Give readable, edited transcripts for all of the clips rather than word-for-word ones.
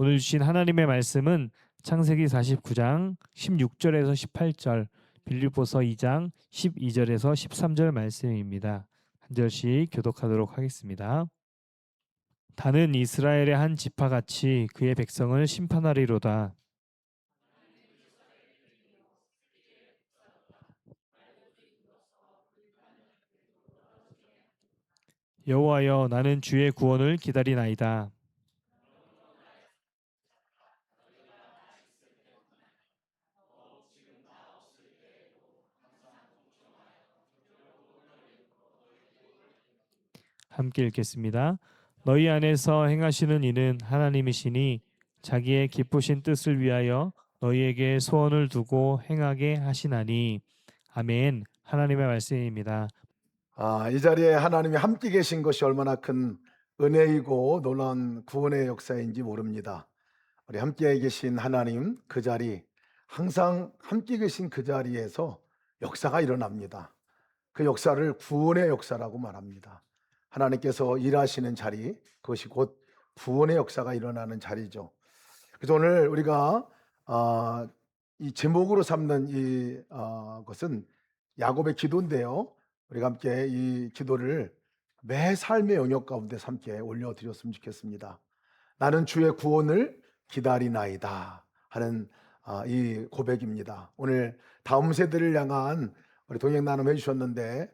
오늘 주신 하나님의 말씀은 창세기 49장 16절에서 18절, 빌립보서 2장 12절에서 13절 말씀입니다. 한 절씩 교독하도록 하겠습니다. 다는 이스라엘의 한 지파같이 그의 백성을 심판하리로다. 여호와여, 나는 주의 구원을 기다리나이다. 함께 읽겠습니다. 너희 안에서 행하시는 이는 하나님이시니 자기의 기쁘신 뜻을 위하여 너희에게 소원을 두고 행하게 하시나니. 아멘. 하나님의 말씀입니다. 이 자리에 하나님이 함께 계신 것이 얼마나 큰 은혜이고 놀라운 구원의 역사인지 모릅니다. 우리 함께 계신 하나님, 그 자리, 항상 함께 계신 그 자리에서 역사가 일어납니다. 그 역사를 구원의 역사라고 말합니다. 하나님께서 일하시는 자리, 그것이 곧 구원의 역사가 일어나는 자리죠. 그래서 오늘 우리가 이 제목으로 삼는 것은 야곱의 기도인데요. 우리가 함께 이 기도를 매 삶의 영역 가운데 함께 올려드렸으면 좋겠습니다. 나는 주의 구원을 기다리나이다 하는 이 고백입니다. 오늘 다음 세대를 향한 우리 동행 나눔 해주셨는데,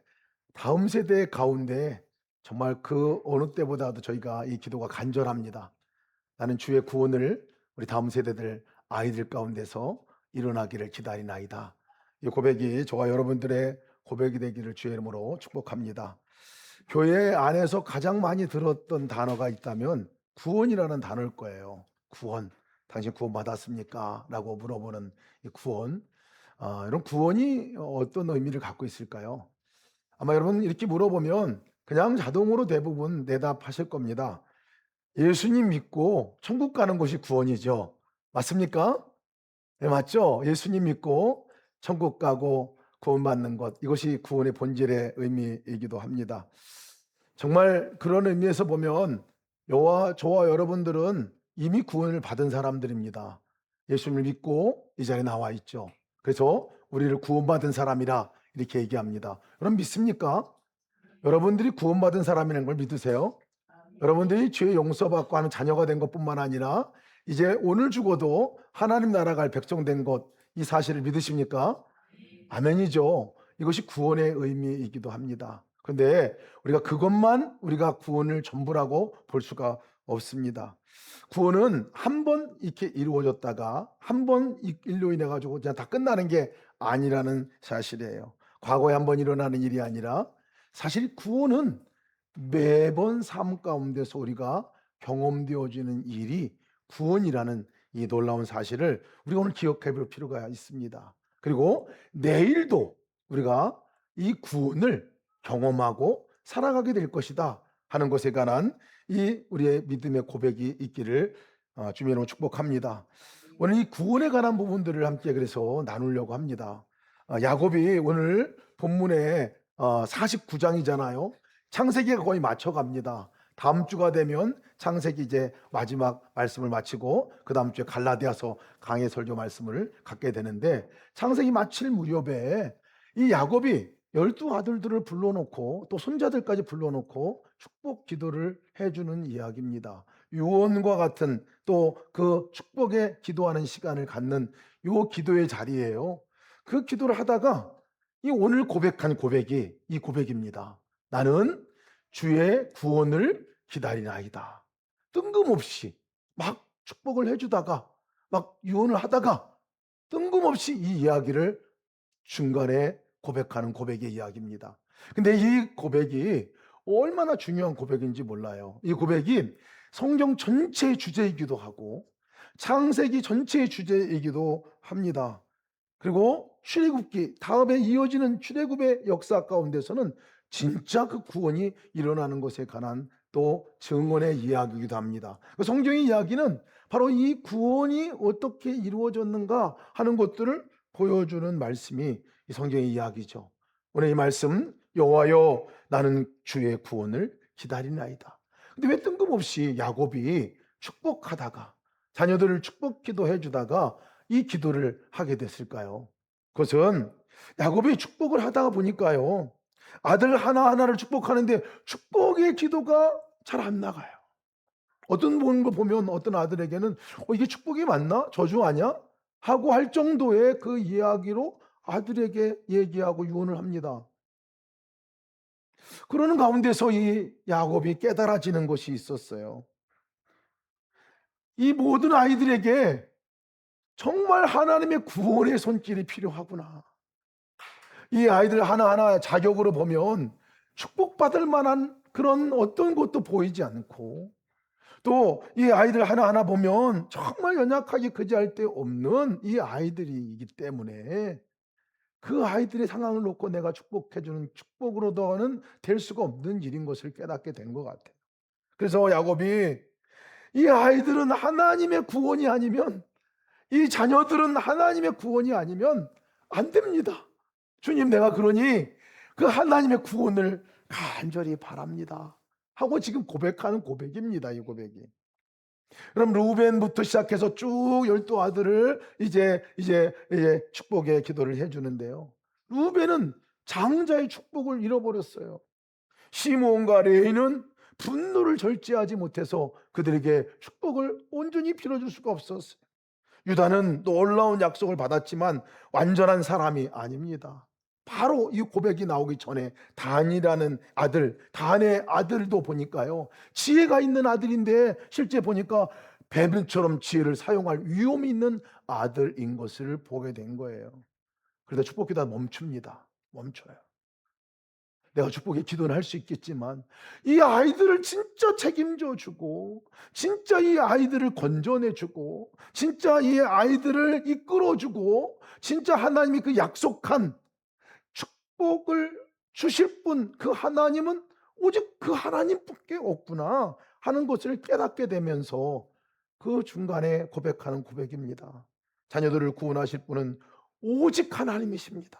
다음 세대 가운데 정말 그 어느 때보다도 저희가 이 기도가 간절합니다. 나는 주의 구원을 우리 다음 세대들 아이들 가운데서 일어나기를 기다리나이다. 이 고백이 저와 여러분들의 고백이 되기를 주의 이름으로 축복합니다. 교회 안에서 가장 많이 들었던 단어가 있다면 구원이라는 단어일 거예요. 구원. 당신 구원 받았습니까? 라고 물어보는 이 구원. 이런 구원이 어떤 의미를 갖고 있을까요? 아마 여러분 이렇게 물어보면 그냥 자동으로 대부분 대답하실 겁니다. 예수님 믿고 천국 가는 것이 구원이죠. 맞습니까? 네, 맞죠? 예수님 믿고 천국 가고 구원받는 것, 이것이 구원의 본질의 의미이기도 합니다. 정말 그런 의미에서 보면 저와 여러분들은 이미 구원을 받은 사람들입니다. 예수님을 믿고 이 자리에 나와 있죠. 그래서 우리를 구원받은 사람이라 이렇게 얘기합니다. 여러분 믿습니까? 여러분들이 구원받은 사람이라는 걸 믿으세요? 여러분들이 죄 용서받고 하는 자녀가 된 것뿐만 아니라 이제 오늘 죽어도 하나님 나라 갈 백성 된 것, 이 사실을 믿으십니까? 아멘이죠. 이것이 구원의 의미이기도 합니다. 그런데 우리가 그것만 우리가 구원을 전부라고 볼 수가 없습니다. 구원은 한 번 이렇게 이루어졌다가 한 번 일로 인해 가지고 그냥 다 끝나는 게 아니라는 사실이에요. 과거에 한 번 일어나는 일이 아니라 사실 구원은 매번 삶 가운데서 우리가 경험되어지는 일이 구원이라는 이 놀라운 사실을 우리가 오늘 기억해 볼 필요가 있습니다. 그리고 내일도 우리가 이 구원을 경험하고 살아가게 될 것이다 하는 것에 관한 이 우리의 믿음의 고백이 있기를 주님으로 축복합니다. 오늘 이 구원에 관한 부분들을 함께 그래서 나누려고 합니다. 야곱이 오늘 본문에 49장이잖아요. 창세기가 거의 맞춰갑니다. 다음 주가 되면 창세기 이제 마지막 말씀을 마치고 그 다음 주에 갈라디아서 강해 설교 말씀을 갖게 되는데, 창세기 마칠 무렵에 이 야곱이 12아들들을 불러놓고 또 손자들까지 불러놓고 축복 기도를 해주는 이야기입니다. 유언과 같은 또 그 축복에 기도하는 시간을 갖는 요 기도의 자리예요. 그 기도를 하다가 이 오늘 고백한 고백이 이 고백입니다. 나는 주의 구원을 기다리나이다. 뜬금없이 막 축복을 해주다가 막 유언을 하다가 뜬금없이 이 이야기를 중간에 고백하는 고백의 이야기입니다. 근데 이 고백이 얼마나 중요한 고백인지 몰라요. 이 고백이 성경 전체의 주제이기도 하고 창세기 전체의 주제이기도 합니다. 그리고 출애굽기 다음에 이어지는 출애굽의 역사 가운데서는 진짜 그 구원이 일어나는 것에 관한 또 증언의 이야기이기도 합니다. 성경의 이야기는 바로 이 구원이 어떻게 이루어졌는가 하는 것들을 보여주는 말씀이 이 성경의 이야기죠. 오늘 이 말씀, 여호와여 나는 주의 구원을 기다리나이다. 근데 왜 뜬금없이 야곱이 축복하다가 자녀들을 축복 기도해 주다가 이 기도를 하게 됐을까요? 그것은 야곱이 축복을 하다가 보니까요, 아들 하나하나를 축복하는데 축복의 기도가 잘 안 나가요. 어떤 거 보면 어떤 아들에게는 이게 축복이 맞나? 저주 아니야? 하고 할 정도의 그 이야기로 아들에게 얘기하고 유언을 합니다. 그러는 가운데서 이 야곱이 깨달아지는 것이 있었어요. 이 모든 아이들에게 정말 하나님의 구원의 손길이 필요하구나. 이 아이들 하나하나 자격으로 보면 축복받을 만한 그런 어떤 것도 보이지 않고, 또 이 아이들 하나하나 보면 정말 연약하게 그지할 데 없는 이 아이들이기 때문에 그 아이들의 상황을 놓고 내가 축복해주는 축복으로도는 될 수가 없는 일인 것을 깨닫게 된 것 같아요. 그래서 야곱이 이 아이들은 하나님의 구원이 아니면, 이 자녀들은 하나님의 구원이 아니면 안 됩니다. 주님, 내가 그러니 그 하나님의 구원을 간절히 바랍니다 하고 지금 고백하는 고백입니다. 이 고백이. 그럼 루벤부터 시작해서 쭉 12아들을 이제 축복의 기도를 해주는데요. 루벤은 장자의 축복을 잃어버렸어요. 시므온과 레위는 분노를 절제하지 못해서 그들에게 축복을 온전히 빌어줄 수가 없었어요. 유다는 놀라운 약속을 받았지만 완전한 사람이 아닙니다. 바로 이 고백이 나오기 전에 단이라는 아들, 단의 아들도 보니까요, 지혜가 있는 아들인데 실제 보니까 뱀처럼 지혜를 사용할 위험이 있는 아들인 것을 보게 된 거예요. 그러다 축복 기도가 멈춥니다. 멈춰요. 내가 축복의 기도는 할 수 있겠지만 이 아이들을 진짜 책임져 주고, 진짜 이 아이들을 건져내 주고, 진짜 이 아이들을 이끌어 주고, 진짜 하나님이 그 약속한 축복을 주실 분, 그 하나님은 오직 그 하나님밖에 없구나 하는 것을 깨닫게 되면서 그 중간에 고백하는 고백입니다. 자녀들을 구원하실 분은 오직 하나님이십니다.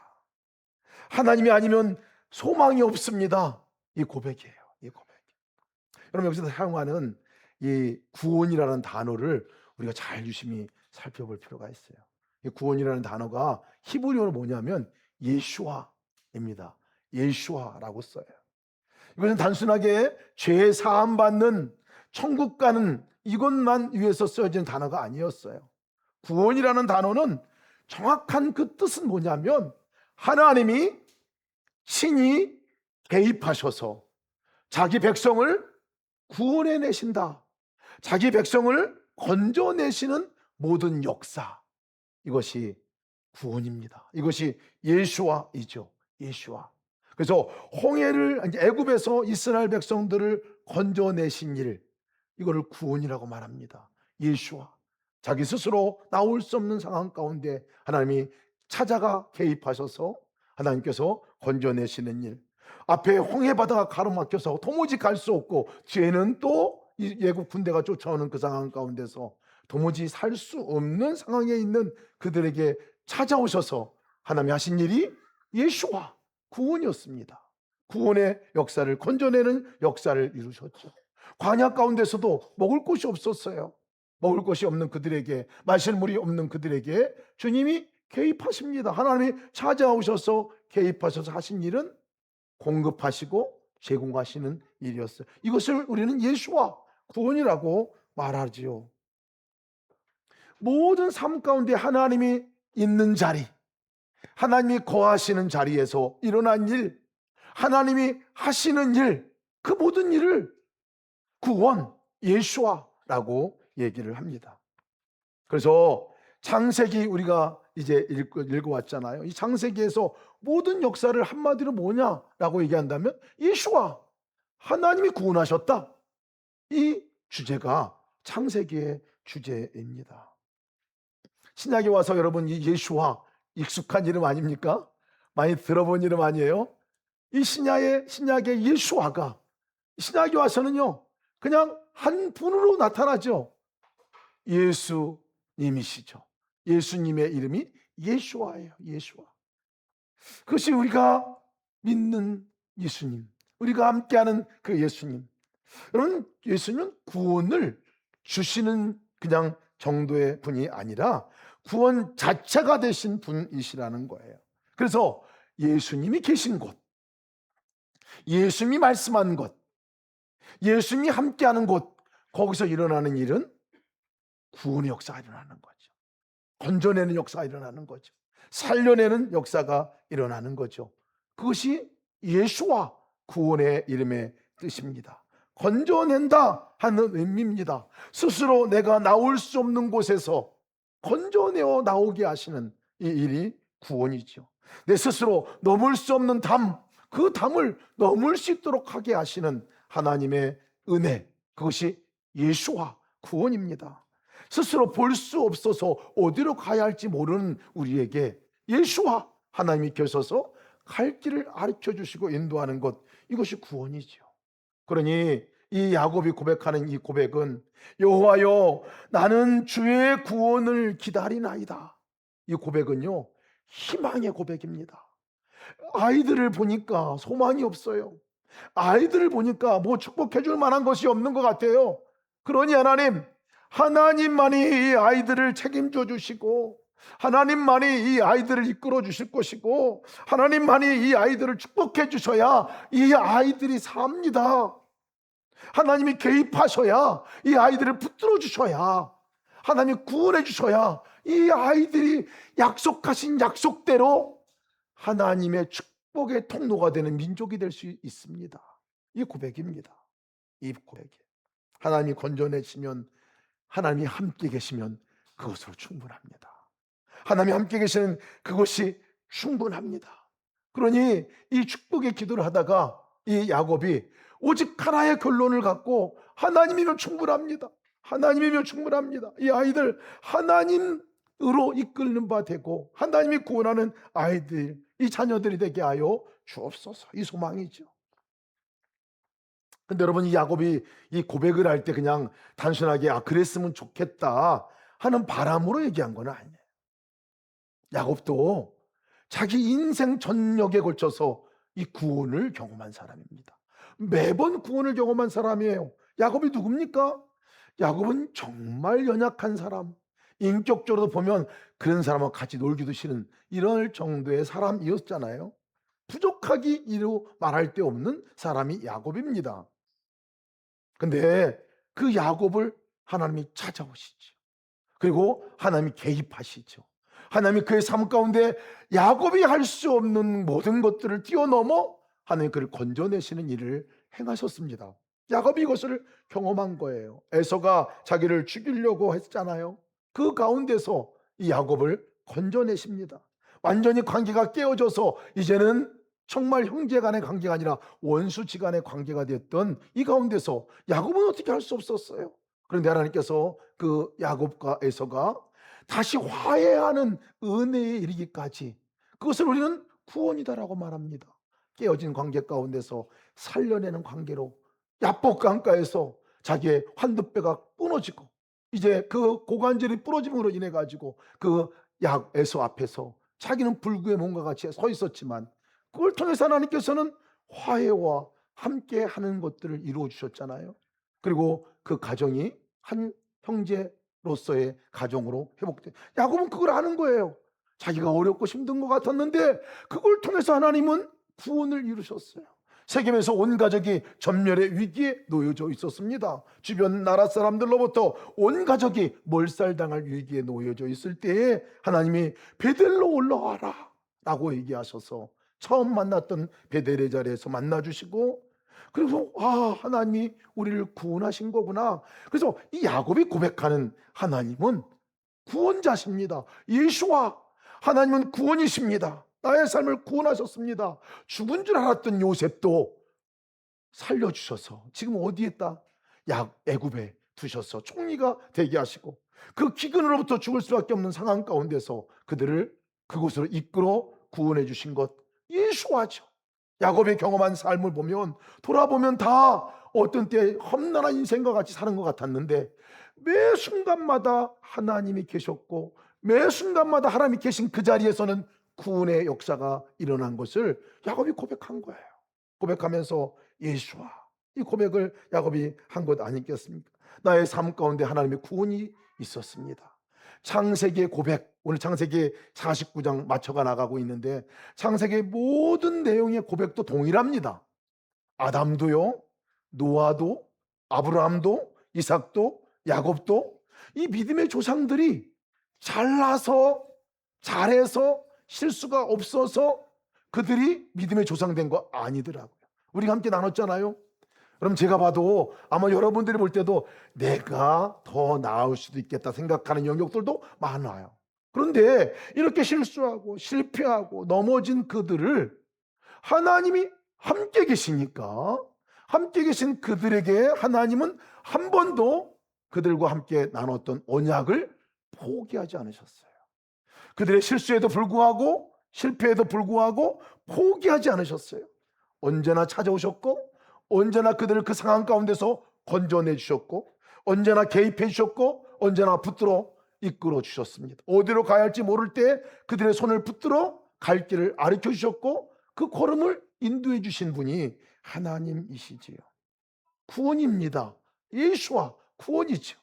하나님이 아니면 소망이 없습니다. 이 고백이에요. 이 고백. 여러분, 여기서 사용하는 이 구원이라는 단어를 우리가 잘 유심히 살펴볼 필요가 있어요. 이 구원이라는 단어가 히브리어로 뭐냐면 예슈아입니다. 예슈아라고 써요. 이것은 단순하게 죄 사함 받는, 천국 가는 이것만 위해서 쓰여진 단어가 아니었어요. 구원이라는 단어는 정확한 그 뜻은 뭐냐면 하나님이 신이 개입하셔서 자기 백성을 구원해 내신다. 자기 백성을 건져내시는 모든 역사, 이것이 구원입니다. 이것이 예수와이죠. 예수와. 그래서 홍해를, 애굽에서 이스라엘 백성들을 건져내신 일, 이거를 구원이라고 말합니다. 예수와. 자기 스스로 나올 수 없는 상황 가운데 하나님이 찾아가 개입하셔서 하나님께서 건져내시는 일. 앞에 홍해 바다가 가로막혀서 도무지 갈 수 없고 뒤에는 또 예국 군대가 쫓아오는 그 상황 가운데서 도무지 살 수 없는 상황에 있는 그들에게 찾아오셔서 하나님이 하신 일이 예수와 구원이었습니다. 구원의 역사를, 건져내는 역사를 이루셨죠. 광야 가운데서도 먹을 곳이 없었어요. 먹을 것이 없는 그들에게, 마실 물이 없는 그들에게 주님이 개입하십니다. 하나님이 찾아오셔서 개입하셔서 하신 일은 공급하시고 제공하시는 일이었어요. 이것을 우리는 예수와 구원이라고 말하지요. 모든 삶 가운데 하나님이 있는 자리, 하나님이 거하시는 자리에서 일어난 일, 하나님이 하시는 일, 그 모든 일을 구원, 예수와라고 얘기를 합니다. 그래서 창세기 우리가 이제 읽어왔잖아요. 이 창세기에서 모든 역사를 한마디로 뭐냐라고 얘기한다면 예수와 하나님이 구원하셨다. 이 주제가 창세기의 주제입니다. 신약에 와서 여러분, 이 예수와 익숙한 이름 아닙니까? 많이 들어본 이름 아니에요? 이 신약의 예수와가 신약에 와서는요, 그냥 한 분으로 나타나죠. 예수님이시죠. 예수님의 이름이 예수와예요. 예수와. 그것이 우리가 믿는 예수님, 우리가 함께하는 그 예수님. 여러분, 예수님은 구원을 주시는 그냥 정도의 분이 아니라 구원 자체가 되신 분이시라는 거예요. 그래서 예수님이 계신 곳, 예수님이 말씀한 곳, 예수님이 함께하는 곳, 거기서 일어나는 일은 구원의 역사가 일어나는 거죠. 건져내는 역사가 일어나는 거죠. 살려내는 역사가 일어나는 거죠. 그것이 예수와 구원의 이름의 뜻입니다. 건져낸다 하는 의미입니다. 스스로 내가 나올 수 없는 곳에서 건져내어 나오게 하시는 이 일이 구원이죠. 내 스스로 넘을 수 없는 담, 그 담을 넘을 수 있도록 하게 하시는 하나님의 은혜, 그것이 예수와 구원입니다. 스스로 볼 수 없어서 어디로 가야 할지 모르는 우리에게 예수와 하나님이 계셔서 갈 길을 가르쳐 주시고 인도하는 것, 이것이 구원이죠. 그러니 이 야곱이 고백하는 이 고백은 여호와여 나는 주의 구원을 기다리나이다. 이 고백은요 희망의 고백입니다. 아이들을 보니까 소망이 없어요. 아이들을 보니까 뭐 축복해 줄 만한 것이 없는 것 같아요. 그러니 하나님만이 이 아이들을 책임져 주시고 하나님만이 이 아이들을 이끌어 주실 것이고 하나님만이 이 아이들을 축복해 주셔야 이 아이들이 삽니다. 하나님이 개입하셔야 이 아이들을 붙들어 주셔야 하나님이 구원해 주셔야 이 아이들이 약속하신 약속대로 하나님의 축복의 통로가 되는 민족이 될 수 있습니다. 이 고백입니다. 이 고백이 하나님이 건져내시면 하나님이 함께 계시면 그것으로 충분합니다. 하나님이 함께 계시는 그것이 충분합니다. 그러니 이 축복의 기도를 하다가 이 야곱이 오직 하나의 결론을 갖고 하나님이면 충분합니다. 하나님이면 충분합니다. 이 아이들 하나님으로 이끌는 바 되고 하나님이 구원하는 아이들, 이 자녀들이 되게 하여 주옵소서. 이 소망이죠. 근데 여러분 이 야곱이 이 고백을 할 때 그냥 단순하게 그랬으면 좋겠다 하는 바람으로 얘기한 건 아니에요. 야곱도 자기 인생 전역에 걸쳐서 이 구원을 경험한 사람입니다. 매번 구원을 경험한 사람이에요. 야곱이 누굽니까? 야곱은 정말 연약한 사람, 인격적으로 보면 그런 사람과 같이 놀기도 싫은 이럴 정도의 사람이었잖아요. 부족하기 이루 말할 데 없는 사람이 야곱입니다. 근데 그 야곱을 하나님이 찾아오시죠. 그리고 하나님이 개입하시죠. 하나님이 그의 삶 가운데 야곱이 할 수 없는 모든 것들을 뛰어넘어 하나님 그를 건져내시는 일을 행하셨습니다. 야곱이 이것을 경험한 거예요. 에서가 자기를 죽이려고 했잖아요. 그 가운데서 이 야곱을 건져내십니다. 완전히 관계가 깨어져서 이제는 정말 형제간의 관계가 아니라 원수지간의 관계가 되었던 이 가운데서 야곱은 어떻게 할 수 없었어요. 그런데 하나님께서 그 야곱과 에서가 다시 화해하는 은혜에 이르기까지, 그것을 우리는 구원이다라고 말합니다. 깨어진 관계 가운데서 살려내는 관계로 야복 강가에서 자기의 환두뼈가 끊어지고 이제 그 고관절이 부러짐으로 인해 가지고 그 에서 앞에서 자기는 불구의 몸과 같이 서 있었지만 그걸 통해서 하나님께서는 화해와 함께 하는 것들을 이루어 주셨잖아요. 그리고 그 가정이 한 형제로서의 가정으로 회복돼. 야곱은 그걸 아는 거예요. 자기가 어렵고 힘든 것 같았는데 그걸 통해서 하나님은 구원을 이루셨어요. 세겜에서 온 가족이 전멸의 위기에 놓여져 있었습니다. 주변 나라 사람들로부터 온 가족이 몰살당할 위기에 놓여져 있을 때에 하나님이 베델로 올라와라 라고 얘기하셔서 처음 만났던 베델의 자리에서 만나주시고, 그래서 하나님이 우리를 구원하신 거구나. 그래서 이 야곱이 고백하는 하나님은 구원자십니다. 예수와 하나님은 구원이십니다. 나의 삶을 구원하셨습니다. 죽은 줄 알았던 요셉도 살려주셔서 지금 어디에 있다? 애굽에 두셔서 총리가 되게 하시고 그 기근으로부터 죽을 수밖에 없는 상황 가운데서 그들을 그곳으로 이끌어 구원해 주신 것, 예수와죠. 야곱의 경험한 삶을 보면 돌아보면 다 어떤 때 험난한 인생과 같이 사는 것 같았는데 매 순간마다 하나님이 계셨고 매 순간마다 하나님이 계신 그 자리에서는 구원의 역사가 일어난 것을 야곱이 고백한 거예요. 고백하면서 예수와 이 고백을 야곱이 한 것 아니겠습니까? 나의 삶 가운데 하나님의 구원이 있었습니다. 창세기의 고백, 오늘 창세기 49장 맞춰가 나가고 있는데 창세기의 모든 내용의 고백도 동일합니다. 아담도요, 노아도, 아브라함도, 이삭도, 야곱도 이 믿음의 조상들이 잘나서 잘해서 실수가 없어서 그들이 믿음의 조상된 거 아니더라고요. 우리가 함께 나눴잖아요. 그럼 제가 봐도 아마 여러분들이 볼 때도 내가 더 나을 수도 있겠다 생각하는 영역들도 많아요. 그런데 이렇게 실수하고 실패하고 넘어진 그들을 하나님이 함께 계시니까 함께 계신 그들에게 하나님은 한 번도 그들과 함께 나눴던 언약을 포기하지 않으셨어요. 그들의 실수에도 불구하고 실패에도 불구하고 포기하지 않으셨어요. 언제나 찾아오셨고 언제나 그들을 그 상황 가운데서 건져내 주셨고 언제나 개입해 주셨고 언제나 붙들어 이끌어 주셨습니다. 어디로 가야 할지 모를 때 그들의 손을 붙들어 갈 길을 가르쳐 주셨고 그 걸음을 인도해 주신 분이 하나님이시지요. 구원입니다. 예수와 구원이죠.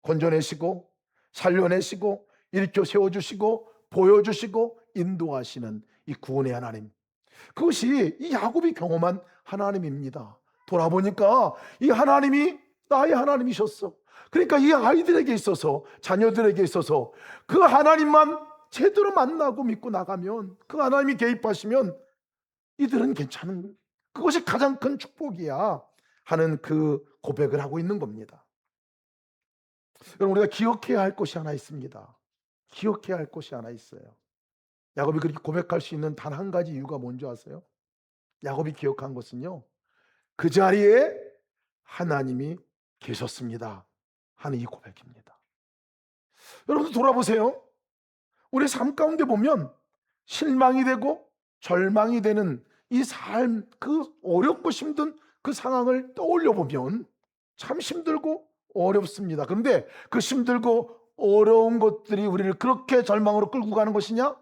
건져내시고 살려내시고 일으켜 세워주시고 보여주시고 인도하시는 이 구원의 하나님, 그것이 이 야곱이 경험한 하나님입니다. 돌아보니까 이 하나님이 나의 하나님이셨어. 그러니까 이 아이들에게 있어서 자녀들에게 있어서 그 하나님만 제대로 만나고 믿고 나가면 그 하나님이 개입하시면 이들은 괜찮은, 그것이 가장 큰 축복이야 하는 그 고백을 하고 있는 겁니다. 여러분, 우리가 기억해야 할 것이 하나 있습니다. 기억해야 할 것이 하나 있어요. 야곱이 그렇게 고백할 수 있는 단 한 가지 이유가 뭔지 아세요? 야곱이 기억한 것은요, 그 자리에 하나님이 계셨습니다 하는 이 고백입니다. 여러분도 돌아보세요. 우리 삶 가운데 보면 실망이 되고 절망이 되는 이 삶, 그 어렵고 힘든 그 상황을 떠올려 보면 참 힘들고 어렵습니다. 그런데 그 힘들고 어려운 것들이 우리를 그렇게 절망으로 끌고 가는 것이냐?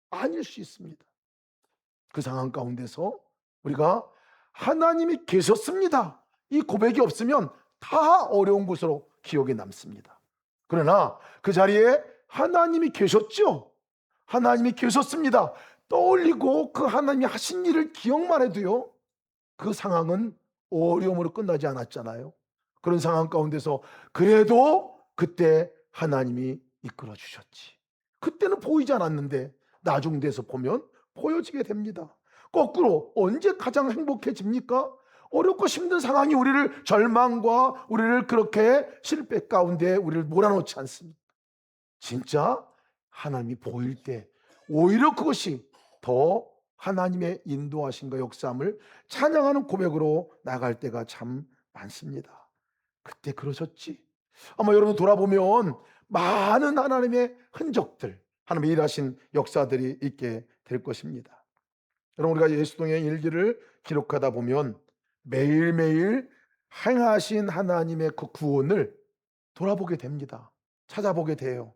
아닐 수 있습니다. 그 상황 가운데서 우리가 하나님이 계셨습니다, 이 고백이 없으면 다 어려운 것으로 기억에 남습니다. 그러나 그 자리에 하나님이 계셨죠. 하나님이 계셨습니다 떠올리고 그 하나님이 하신 일을 기억만 해도요, 그 상황은 어려움으로 끝나지 않았잖아요. 그런 상황 가운데서 그래도 그때 하나님이 이끌어 주셨지. 그때는 보이지 않았는데 나중 돼서 보면 보여지게 됩니다. 거꾸로 언제 가장 행복해집니까? 어렵고 힘든 상황이 우리를 절망과 우리를 그렇게 실패 가운데 우리를 몰아넣지 않습니다. 진짜 하나님이 보일 때 오히려 그것이 더 하나님의 인도하심과 역사함을 찬양하는 고백으로 나갈 때가 참 많습니다. 그때 그러셨지. 아마 여러분 돌아보면 많은 하나님의 흔적들, 하나님의 일하신 역사들이 있게 될 것입니다. 여러분, 우리가 예수동의 일기를 기록하다 보면 매일매일 행하신 하나님의 그 구원을 돌아보게 됩니다. 찾아보게 돼요.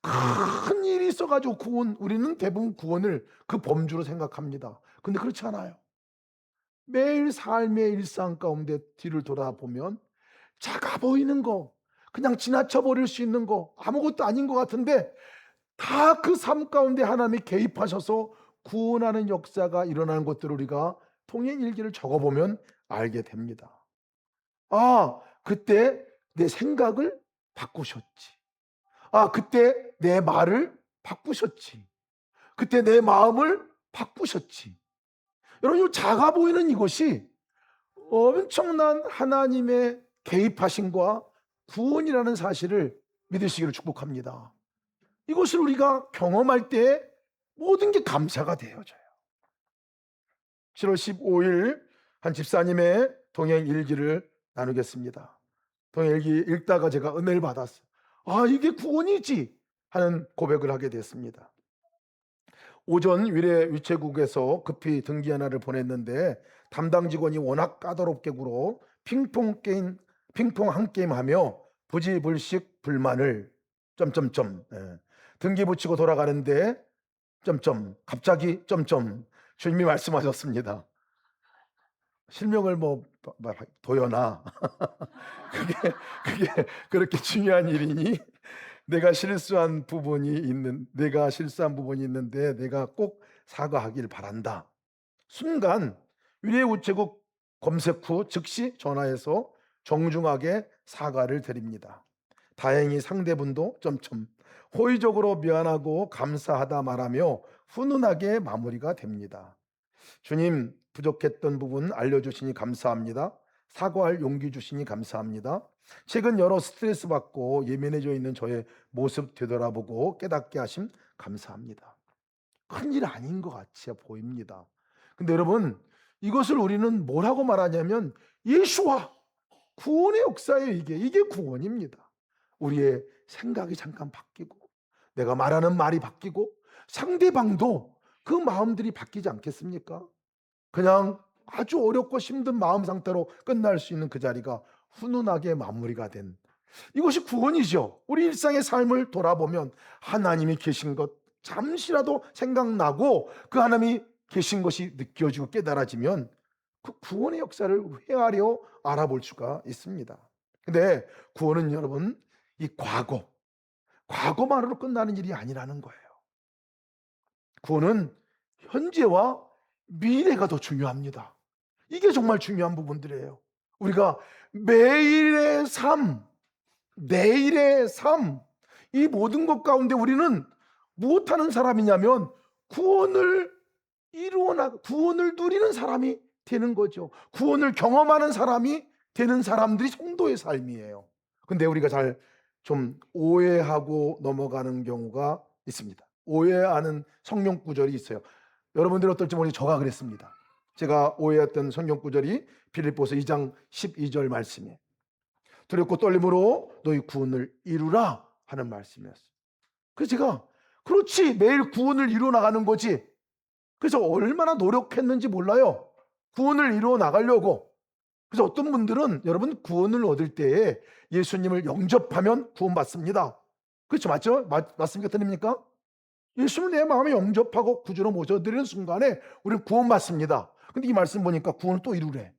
큰 일이 있어가지고 구원, 우리는 대부분 구원을 그 범주로 생각합니다. 근데 그렇지 않아요. 매일 삶의 일상 가운데 뒤를 돌아보면 작아 보이는 거, 그냥 지나쳐 버릴 수 있는 거, 아무것도 아닌 것 같은데 다 그 삶 가운데 하나님이 개입하셔서 구원하는 역사가 일어나는 것들을 우리가 통행일기를 적어보면 알게 됩니다. 아, 그때 내 생각을 바꾸셨지. 아, 그때 내 말을 바꾸셨지. 그때 내 마음을 바꾸셨지. 여러분, 이 작아 보이는 이것이 엄청난 하나님의 개입하심과 구원이라는 사실을 믿으시기를 축복합니다. 이것을 우리가 경험할 때 모든 게 감사가 되어져요. 7월 15일 한 집사님의 동행 일기를 나누겠습니다. 동행 일기 읽다가 제가 은혜를 받았어요. 아, 이게 구원이지 하는 고백을 하게 됐습니다. 오전 위례 위체국에서 급히 등기 하나를 보냈는데 담당 직원이 워낙 까다롭게 굴어 핑퐁 한 게임 하며 부지불식 불만을 등기 붙이고 돌아가는데 갑자기 주님이 말씀하셨습니다. 실명을 도연아. 그게 그렇게 중요한 일이니? 내가 실수한 부분이 있는데 내가 꼭 사과하길 바란다. 순간 위례 우체국 검색 후 즉시 전화해서 정중하게 사과를 드립니다. 다행히 상대분도 호의적으로 미안하고 감사하다 말하며 훈훈하게 마무리가 됩니다. 주님, 부족했던 부분 알려주시니 감사합니다. 사과할 용기 주시니 감사합니다. 최근 여러 스트레스 받고 예민해져 있는 저의 모습 되돌아보고 깨닫게 하심 감사합니다. 큰일 아닌 것 같이 보입니다. 근데 여러분, 이것을 우리는 뭐라고 말하냐면 예수와 구원의 역사예요. 이게 구원입니다. 우리의 생각이 잠깐 바뀌고 내가 말하는 말이 바뀌고 상대방도 그 마음들이 바뀌지 않겠습니까? 그냥 아주 어렵고 힘든 마음 상태로 끝날 수 있는 그 자리가 훈훈하게 마무리가 된, 이것이 구원이죠. 우리 일상의 삶을 돌아보면 하나님이 계신 것 잠시라도 생각나고 그 하나님이 계신 것이 느껴지고 깨달아지면 그 구원의 역사를 헤아려 알아볼 수가 있습니다. 근데 구원은 여러분, 이 과거만으로 끝나는 일이 아니라는 거예요. 구원은 현재와 미래가 더 중요합니다. 이게 정말 중요한 부분들이에요. 우리가 매일의 삶, 내일의 삶, 이 모든 것 가운데 우리는 무엇하는 사람이냐면 구원을 구원을 누리는 사람이 되는 거죠. 구원을 경험하는 사람이 되는 사람들이 성도의 삶이에요. 근데 우리가 잘 좀 오해하고 넘어가는 경우가 있습니다. 오해하는 성경 구절이 있어요. 여러분들이 어떨지 모르겠는데 저가 그랬습니다. 제가 오해했던 성경 구절이 빌립보서 2장 12절 말씀이에요. 두렵고 떨림으로 너희 구원을 이루라 하는 말씀이었어요. 그래서 제가 그렇지, 매일 구원을 이루어 나가는 거지. 그래서 얼마나 노력했는지 몰라요. 구원을 이루어 나가려고. 그래서 어떤 분들은 여러분 구원을 얻을 때에 예수님을 영접하면 구원받습니다. 그렇죠? 맞죠? 맞습니까? 틀립니까? 예수를 내 마음에 영접하고 구주로 모셔드리는 순간에 우리는 구원받습니다. 근데 이 말씀 보니까 구원을 또 이루래.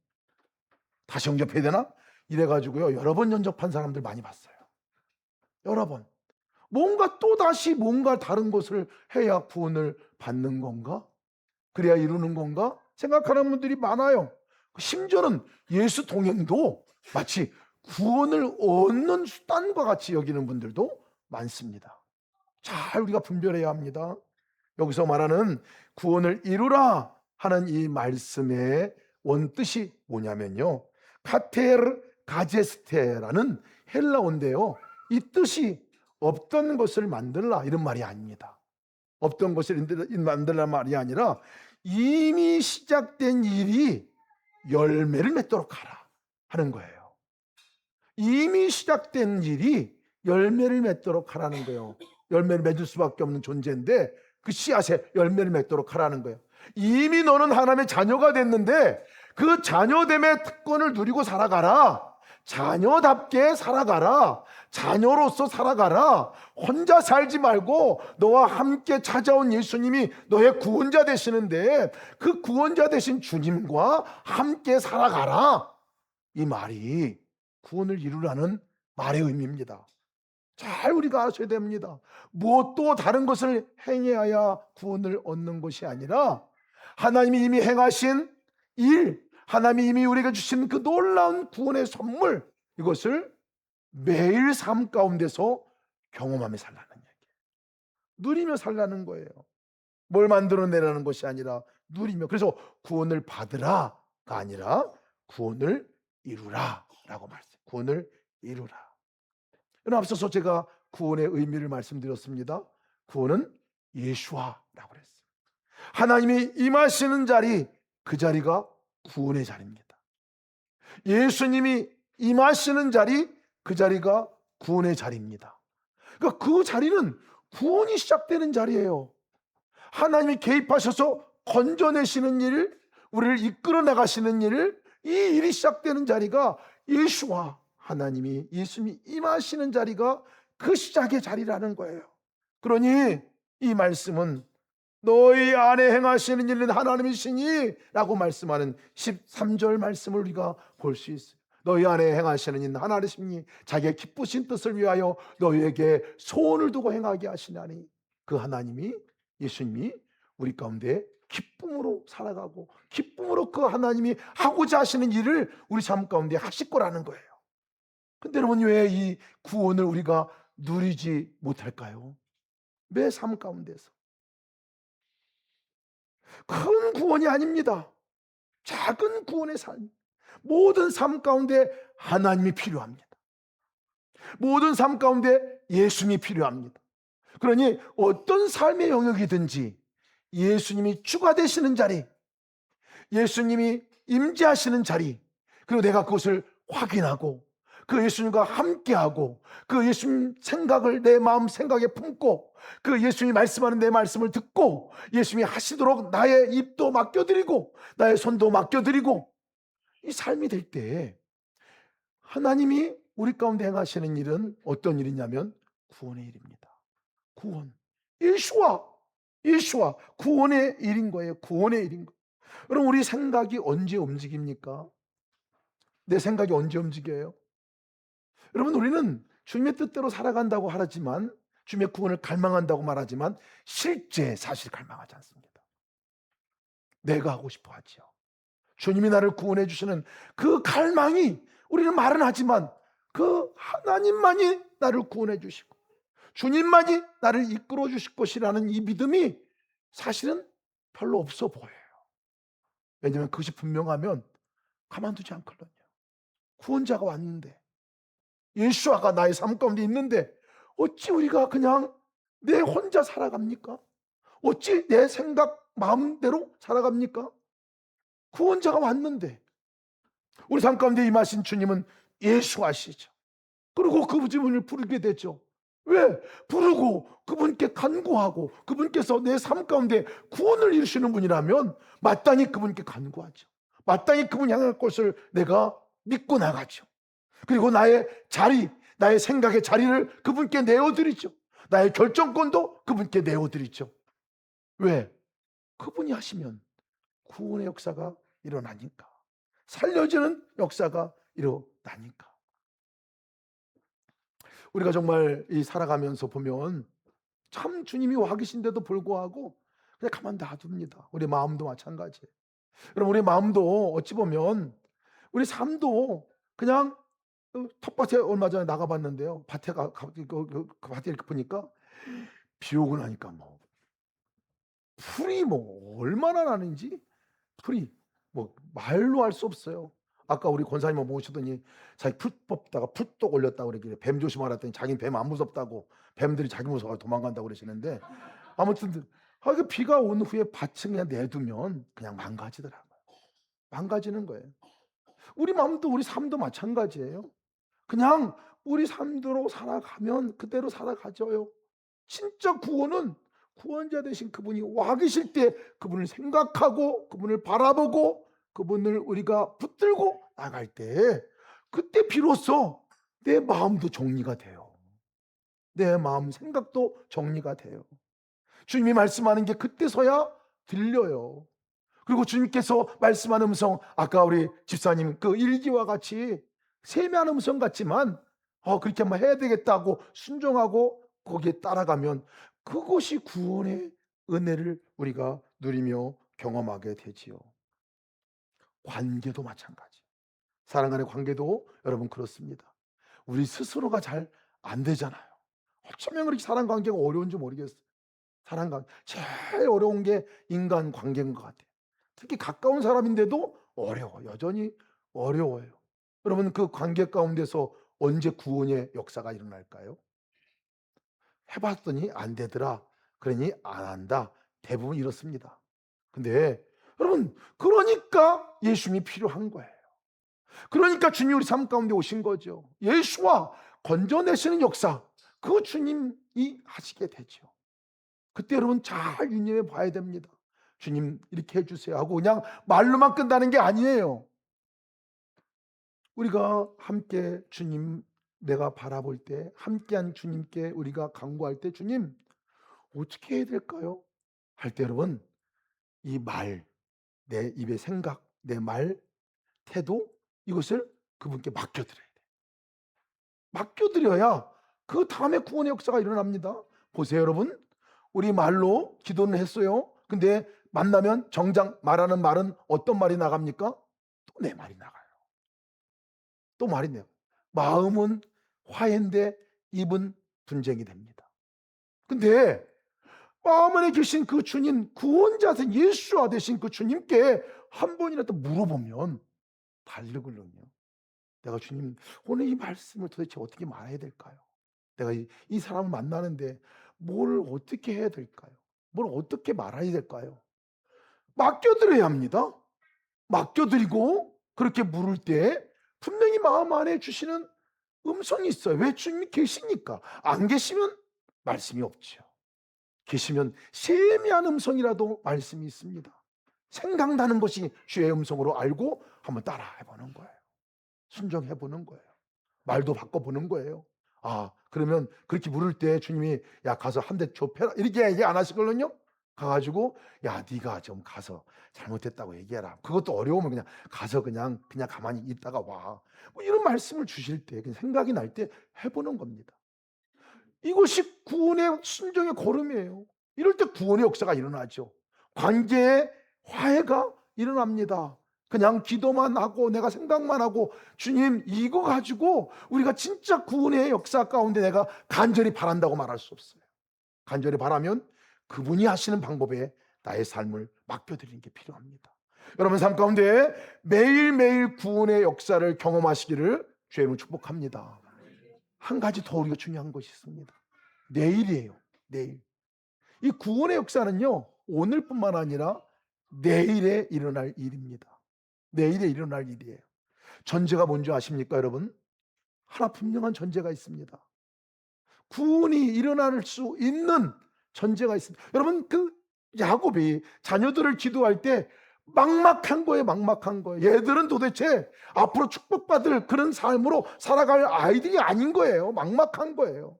다시 영접해야 되나? 이래가지고요, 여러 번 영접한 사람들 많이 봤어요. 여러 번. 뭔가 또다시 뭔가 다른 것을 해야 구원을 받는 건가? 그래야 이루는 건가? 생각하는 분들이 많아요. 심지어는 예수 동행도 마치 구원을 얻는 수단과 같이 여기는 분들도 많습니다. 잘 우리가 분별해야 합니다. 여기서 말하는 구원을 이루라 하는 이 말씀의 원뜻이 뭐냐면요, 카테르 가제스테라는 헬라어인데요, 이 뜻이 없던 것을 만들라 이런 말이 아닙니다. 없던 것을 만들라 말이 아니라 이미 시작된 일이 열매를 맺도록 하라 하는 거예요. 이미 시작된 일이 열매를 맺도록 하라는 거예요. 열매를 맺을 수밖에 없는 존재인데 그 씨앗에 열매를 맺도록 하라는 거예요. 이미 너는 하나님의 자녀가 됐는데 그 자녀됨의 특권을 누리고 살아가라. 자녀답게 살아가라. 자녀로서 살아가라. 혼자 살지 말고 너와 함께 찾아온 예수님이 너의 구원자 되시는데 그 구원자 되신 주님과 함께 살아가라. 이 말이 구원을 이루라는 말의 의미입니다. 잘 우리가 아셔야 됩니다. 무엇도 다른 것을 행해야 구원을 얻는 것이 아니라 하나님이 이미 행하신 일, 하나님이 이미 우리에게 주신 그 놀라운 구원의 선물, 이것을 매일 삶 가운데서 경험하며 살라는 얘기예요. 누리며 살라는 거예요. 뭘 만들어내라는 것이 아니라 누리며. 그래서 구원을 받으라가 아니라 구원을 이루라 라고 말씀해요. 구원을 이루라. 앞서서 제가 구원의 의미를 말씀드렸습니다. 구원은 예수와라고 그랬어요. 하나님이 임하시는 자리, 그 자리가 구원의 자리입니다. 예수님이 임하시는 자리, 그 자리가 구원의 자리입니다. 그러니까 그 자리는 구원이 시작되는 자리예요. 하나님이 개입하셔서 건져내시는 일, 우리를 이끌어 나가시는 일, 이 일이 시작되는 자리가 예수와 하나님이, 예수님이 임하시는 자리가 그 시작의 자리라는 거예요. 그러니 이 말씀은 너희 안에 행하시는 일은 하나님이시니 라고 말씀하는 13절 말씀을 우리가 볼 수 있어요. 너희 안에 행하시는 일은 하나님이시니 자기의 기쁘신 뜻을 위하여 너희에게 소원을 두고 행하게 하시나니, 그 하나님이, 예수님이 우리 가운데 기쁨으로 살아가고 기쁨으로 그 하나님이 하고자 하시는 일을 우리 삶 가운데 하실 거라는 거예요. 근데 여러분, 왜 이 구원을 우리가 누리지 못할까요? 매 삶 가운데서 큰 구원이 아닙니다. 작은 구원의 삶. 모든 삶 가운데 하나님이 필요합니다. 모든 삶 가운데 예수님이 필요합니다. 그러니 어떤 삶의 영역이든지 예수님이 주가 되시는 자리, 예수님이 임재하시는 자리, 그리고 내가 그것을 확인하고 그 예수님과 함께하고 그 예수님 생각을 내 마음 생각에 품고 그 예수님이 말씀하는 내 말씀을 듣고 예수님이 하시도록 나의 입도 맡겨드리고 나의 손도 맡겨드리고, 이 삶이 될 때 하나님이 우리 가운데 행하시는 일은 어떤 일이냐면 구원의 일입니다. 구원. 예수와 구원의 일인 거예요. 구원의 일인 거예요. 여러분, 우리 생각이 언제 움직입니까? 내 생각이 언제 움직여요? 여러분, 우리는 주님의 뜻대로 살아간다고 하지만, 주님의 구원을 갈망한다고 말하지만 실제 사실 갈망하지 않습니다. 내가 하고 싶어 하지요. 주님이 나를 구원해 주시는 그 갈망이, 우리는 말은 하지만 그 하나님만이 나를 구원해 주시고 주님만이 나를 이끌어 주실 것이라는 이 믿음이 사실은 별로 없어 보여요. 왜냐하면 그것이 분명하면 가만두지 않거든요. 구원자가 왔는데, 예수아가 나의 삶 가운데 있는데 어찌 우리가 그냥 내 혼자 살아갑니까? 어찌 내 생각 마음대로 살아갑니까? 구원자가 왔는데, 우리 삶 가운데 임하신 주님은 예수하시죠. 그리고 그분을 부르게 되죠. 왜? 부르고 그분께 간구하고 그분께서 내 삶 가운데 구원을 이루시는 분이라면 마땅히 그분께 간구하죠. 마땅히 그분 향할 것을 내가 믿고 나가죠. 그리고 나의 자리, 나의 생각의 자리를 그분께 내어드리죠. 나의 결정권도 그분께 내어드리죠. 왜? 그분이 하시면 구원의 역사가 일어나니까, 살려지는 역사가 일어나니까. 우리가 정말 이 살아가면서 보면 참 주님이 와 계신데도 불구하고 그냥 가만 놔둡니다. 우리 마음도 마찬가지예요. 여러분, 우리 마음도 어찌 보면, 우리 삶도 그냥 텃밭에 얼마 전에 나가봤는데요. 밭에 그 밭에 이렇게 보니까 비 오고 나니까 뭐 풀이 뭐 얼마나 나는지, 풀이 뭐 말로 할 수 없어요. 아까 우리 권사님 모시더니 자기 풀 뽑다가 풀독 올렸다고 그러길래 뱀 조심하라 했더니 자기는 뱀 안 무섭다고, 뱀들이 자기 무서워 도망간다고 그러시는데, 아무튼 그 비가 온 후에 밭을 그냥 내두면 그냥 망가지더라고요. 망가지는 거예요. 우리 마음도 우리 삶도 마찬가지예요. 그냥 우리 삶대로 살아가면 그대로 살아가져요. 진짜 구원은 구원자 되신 그분이 와 계실 때 그분을 생각하고 그분을 바라보고 그분을 우리가 붙들고 나갈 때, 그때 비로소 내 마음도 정리가 돼요. 내 마음 생각도 정리가 돼요. 주님이 말씀하는 게 그때서야 들려요. 그리고 주님께서 말씀하는 음성, 아까 우리 집사님 그 일기와 같이 세미한 음성 같지만 그렇게 한번 해야 되겠다고 순종하고 거기에 따라가면 그것이 구원의 은혜를 우리가 누리며 경험하게 되지요. 관계도 마찬가지. 사랑 간의 관계도 여러분 그렇습니다. 우리 스스로가 잘 안 되잖아요. 어쩌면 그렇게 사람 관계가 어려운지 모르겠어요. 사람 관계 제일 어려운 게 인간 관계인 것 같아요. 특히 가까운 사람인데도 어려워. 여전히 어려워요. 여러분, 그 관계 가운데서 언제 구원의 역사가 일어날까요? 해봤더니 안 되더라. 그러니 안 한다. 대부분 이렇습니다. 근데 여러분, 그러니까 예수님이 필요한 거예요. 그러니까 주님이 우리 삶 가운데 오신 거죠. 예수와 건져내시는 역사, 그 주님이 하시게 되죠. 그때 여러분 잘 유념해 봐야 됩니다. 주님 이렇게 해주세요 하고 그냥 말로만 끝나는 게 아니에요. 우리가 함께 주님, 내가 바라볼 때 함께한 주님께 우리가 간구할 때, 주님 어떻게 해야 될까요? 할 때 여러분, 이 말, 내 입의 생각, 내 말, 태도, 이것을 그분께 맡겨드려야 돼. 맡겨드려야 그 다음에 구원의 역사가 일어납니다. 보세요 여러분, 우리 말로 기도는 했어요. 근데 만나면 정작 말하는 말은 어떤 말이 나갑니까? 또 내 말이 나가요. 또 말이 나요. 마음은 화해인데 입은 분쟁이 됩니다. 근데 마음 안에 계신 그 주님, 구원자신 예수와 되신 그 주님께 한 번이라도 물어보면 달르거든요. 내가 주님, 오늘 이 말씀을 도대체 어떻게 말해야 될까요? 내가 이 사람을 만나는데 뭘 어떻게 해야 될까요? 뭘 어떻게 말해야 될까요? 맡겨드려야 합니다. 맡겨드리고 그렇게 물을 때 분명히 마음 안에 주시는 음성이 있어요. 왜? 주님이 계시니까. 안 계시면 말씀이 없죠. 계시면 세미한 음성이라도 말씀이 있습니다. 생각나는 것이 주의 음성으로 알고 한번 따라해보는 거예요. 순종해보는 거예요. 말도 바꿔보는 거예요. 아, 그러면 그렇게 물을 때 주님이 야 가서 한 대 좁혀라 이렇게 얘기 안 하시거든요. 가가지고 야 네가 좀 가서 잘못했다고 얘기해라. 그것도 어려우면 그냥 가서 그냥 가만히 있다가 와. 뭐 이런 말씀을 주실 때 그냥 생각이 날 때 해보는 겁니다. 이것이 구원의 순종의 걸음이에요. 이럴 때 구원의 역사가 일어나죠. 관계의 화해가 일어납니다. 그냥 기도만 하고 내가 생각만 하고 주님 이거 가지고 우리가 진짜 구원의 역사 가운데 내가 간절히 바란다고 말할 수 없어요. 간절히 바라면 그분이 하시는 방법에 나의 삶을 맡겨드리는 게 필요합니다. 여러분 삶 가운데 매일매일 구원의 역사를 경험하시기를 주의 이름으로 축복합니다. 한 가지 더 우리가 중요한 것이 있습니다. 내일이에요. 내일. 이 구원의 역사는요, 오늘뿐만 아니라 내일에 일어날 일입니다. 내일에 일어날 일이에요. 전제가 뭔지 아십니까, 여러분? 하나 분명한 전제가 있습니다. 구원이 일어날 수 있는 전제가 있습니다. 여러분, 그 야곱이 자녀들을 기도할 때 막막한 거예요, 막막한 거예요. 얘들은 도대체 앞으로 축복받을 그런 삶으로 살아갈 아이들이 아닌 거예요. 막막한 거예요.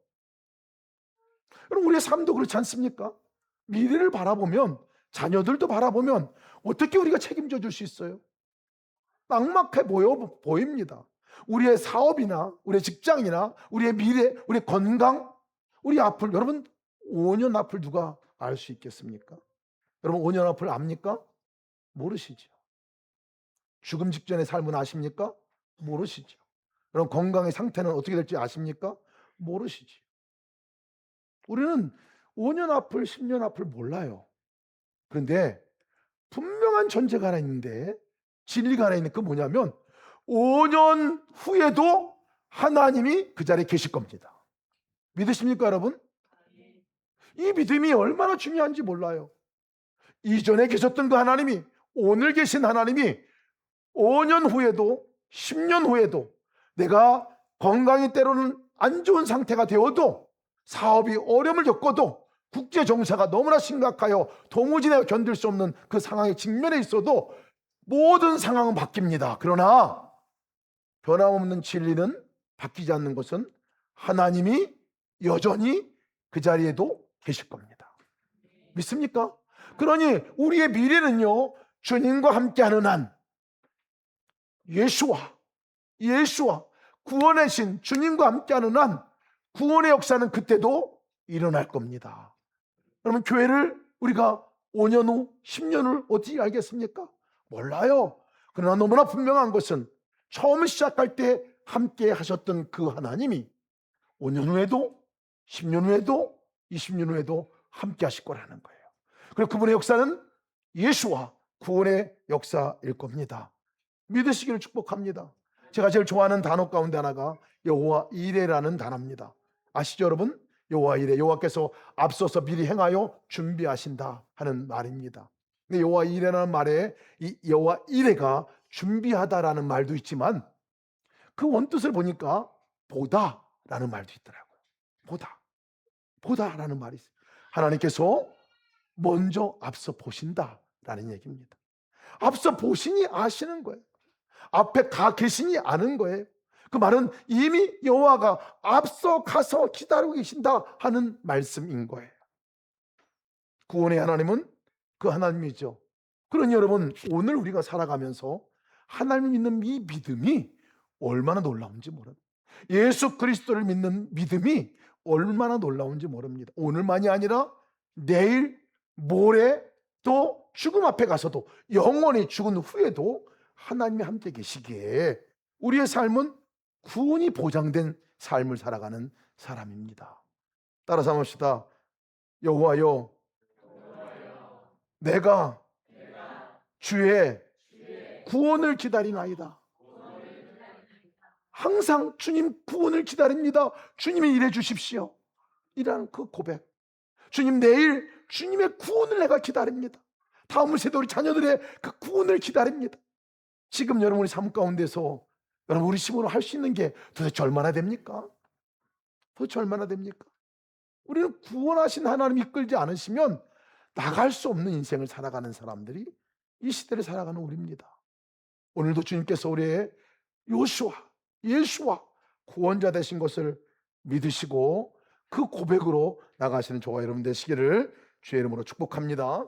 여러분, 우리의 삶도 그렇지 않습니까? 미래를 바라보면, 자녀들도 바라보면 어떻게 우리가 책임져 줄 수 있어요? 막막해 보입니다. 우리의 사업이나 우리의 직장이나 우리의 미래, 우리의 건강, 우리 앞을, 여러분 5년 앞을 누가 알 수 있겠습니까? 여러분 5년 앞을 압니까? 모르시죠. 죽음 직전의 삶은 아십니까? 모르시죠. 여러분 건강의 상태는 어떻게 될지 아십니까? 모르시죠. 우리는 5년 앞을 10년 앞을 몰라요. 그런데 분명한 전제가 하나 있는데, 진리가 하나 있는 그 뭐냐면 5년 후에도 하나님이 그 자리에 계실 겁니다. 믿으십니까 여러분? 이 믿음이 얼마나 중요한지 몰라요. 이전에 계셨던 그 하나님이, 오늘 계신 하나님이 5년 후에도 10년 후에도 내가 건강이 때로는 안 좋은 상태가 되어도, 사업이 어려움을 겪어도, 국제 정세가 너무나 심각하여 도무지 내가 견딜 수 없는 그 상황에 직면해 있어도 모든 상황은 바뀝니다. 그러나 변함없는 진리는, 바뀌지 않는 것은 하나님이 여전히 그 자리에도 계실 겁니다. 믿습니까? 그러니 우리의 미래는요, 주님과 함께하는 한, 예수와 구원의 신 주님과 함께하는 한 구원의 역사는 그때도 일어날 겁니다. 그러면 교회를 우리가 5년 후, 10년 후 어떻게 알겠습니까? 몰라요. 그러나 너무나 분명한 것은 처음 시작할 때 함께 하셨던 그 하나님이 5년 후에도 10년 후에도 20년 후에도 함께 하실 거라는 거예요. 그리고 그분의 역사는 예수와 구원의 역사일 겁니다. 믿으시기를 축복합니다. 제가 제일 좋아하는 단어 가운데 하나가 여호와 이레라는 단어입니다. 아시죠 여러분? 여호와 이레, 여호와께서 앞서서 미리 행하여 준비하신다 하는 말입니다. 근데 여호와 이레라는 말에 이 여호와 이레가 준비하다라는 말도 있지만 그 원뜻을 보니까 보다라는 말도 있더라고요. 보다라는 말이 있어요. 하나님께서 먼저 앞서 보신다라는 얘기입니다. 앞서 보시니 아시는 거예요. 앞에 가 계시니 아는 거예요. 그 말은 이미 여호와가 앞서 가서 기다리고 계신다 하는 말씀인 거예요. 구원의 하나님은 그 하나님이죠. 그러니 여러분, 오늘 우리가 살아가면서 하나님 믿는 이 믿음이 얼마나 놀라운지 모릅니다. 예수 그리스도를 믿는 믿음이 얼마나 놀라운지 모릅니다. 오늘만이 아니라 내일, 모레, 또 죽음 앞에 가서도, 영원히 죽은 후에도 하나님이 함께 계시기에 우리의 삶은 구원이 보장된 삶을 살아가는 사람입니다. 따라서 합시다. 여호와여, 내가 주의 구원을 기다리나이다. 항상 주님 구원을 기다립니다. 주님이 일해 주십시오. 이라는 그 고백. 주님, 내일 주님의 구원을 내가 기다립니다. 다음 세대 우리 자녀들의 그 구원을 기다립니다. 지금 여러분의 삶 가운데서 여러분 우리 힘으로 할 수 있는 게 도대체 얼마나 됩니까? 도대체 얼마나 됩니까? 우리는 구원하신 하나님 이끌지 않으시면 나갈 수 없는 인생을 살아가는 사람들이 이 시대를 살아가는 우리입니다. 오늘도 주님께서 우리의 예수와 구원자 되신 것을 믿으시고 그 고백으로 나가시는 저와 여러분 되시기를 주의 이름으로 축복합니다.